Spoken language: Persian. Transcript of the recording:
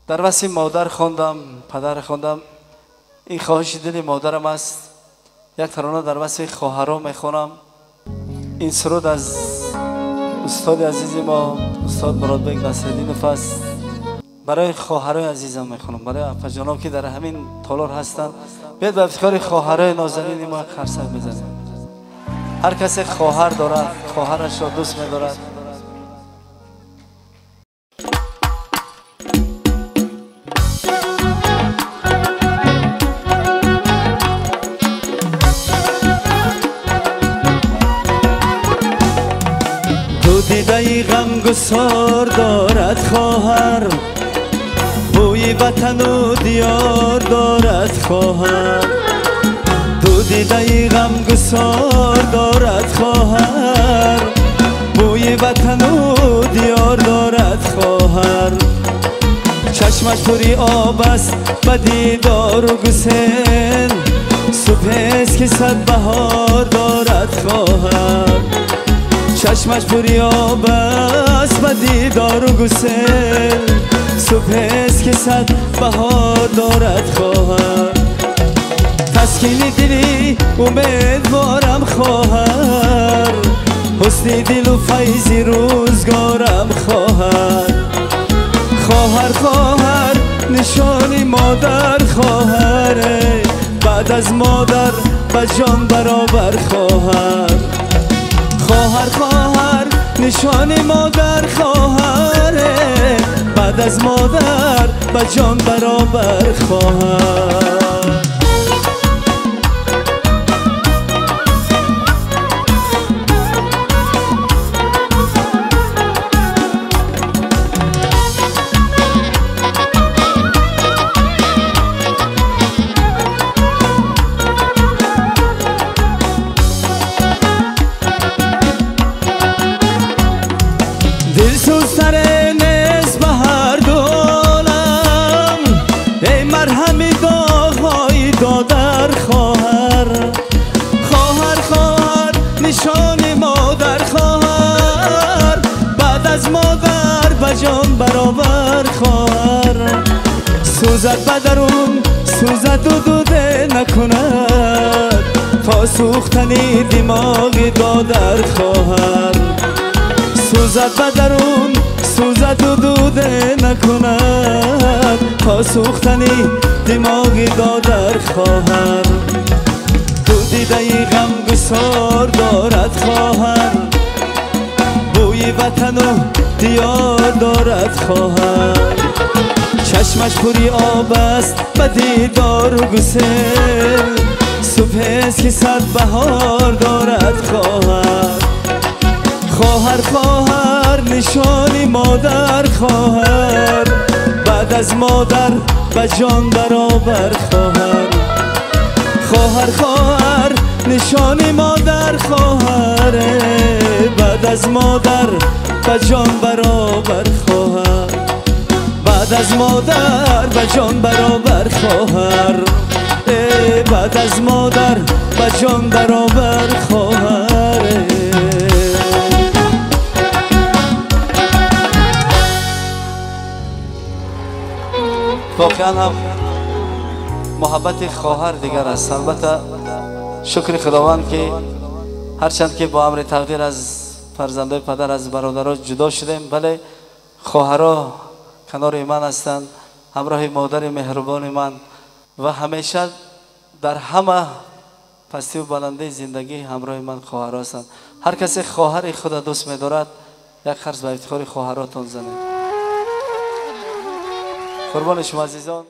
در وصف مادر خواندم، پدر خواندم. این خواهش دل مادرم است. یک ترانه در وصف خواهرام میخوانم. این سرود از استاد عزیز ما استاد مرادبک نصرالدین فس برای خواهرای عزیزم میخوانم، برای افجانام که در همین تالار هستند. بیاید به افتخار خواهرای نازنین ما خرسک بزنیم. هر کسی خواهر دارد، خواهرش را دوست می‌دارد. تو دیده غمگسار دارد خواهر، بوی وطن و دیار دارد خواهر. تو دیده غمگسار دارد خواهر، بوی وطن و دیار دارد خواهر. چشمش پری آب است به دیدار و گسل، صبح است که صد بهار دارد خواهر. چشمش پری آب است به دیدار و گسل، صبح است که صد بهار دارد خواهر. تسکین دلی امیدوارم خواهر، حسن دل و فیض روزگارم خواهر. خواهر خواهر نشانی مادر خواهر، بعد از مادر به جان برابر خواهر. خواهر خواهر نشان مادر خواهر، بعد از مادر به جان برابر خواهر. دلسوز سر نیست به هر دولم، ای مرهم داغ‌های دادر خواهر. خواهر خواهر نشان مادر خواهر، بعد از مادر به جان برابر خواهر. سوزد به درون سوزد و دوده نکند، تا سوختنی دماغ دادر خواهر. سوزد به درون سوزد و دوده نکند، تا سوختنی دماغ دادر خواهر. تو دیده غمگسار دارد خواهر، بوی وطن و دیار دارد خواهر. چشمش پری آب است به دیدار و گسل، صبح است که صد بهار دارد خواهر. خواهر خواهر نشانی مادر خواهر، بعد از مادر به جان برابر خواهر. خواهر خواهر نشانی مادر خواهر، بعد از مادر به جان برابر خواهر. بعد از مادر به جان برابر خواهر، بعد از مادر به جان برابر خواهر. واقعا هم محبت خواهر دیگر است. البته شکر خداوند که هرچند که با امر تقدیر از فرزندای پدر از برادرها جدا شدیم، ولی خواهرها کنار من هستند، همراه مادر مهربان من و همیشه در همه پستی و بلندی زندگی همراه من خواهرها هستند. هر کسی خواهر خود دوست می‌دارد، یک خرس به افتخار خواهراتون زنه. قربان شما عزیزان.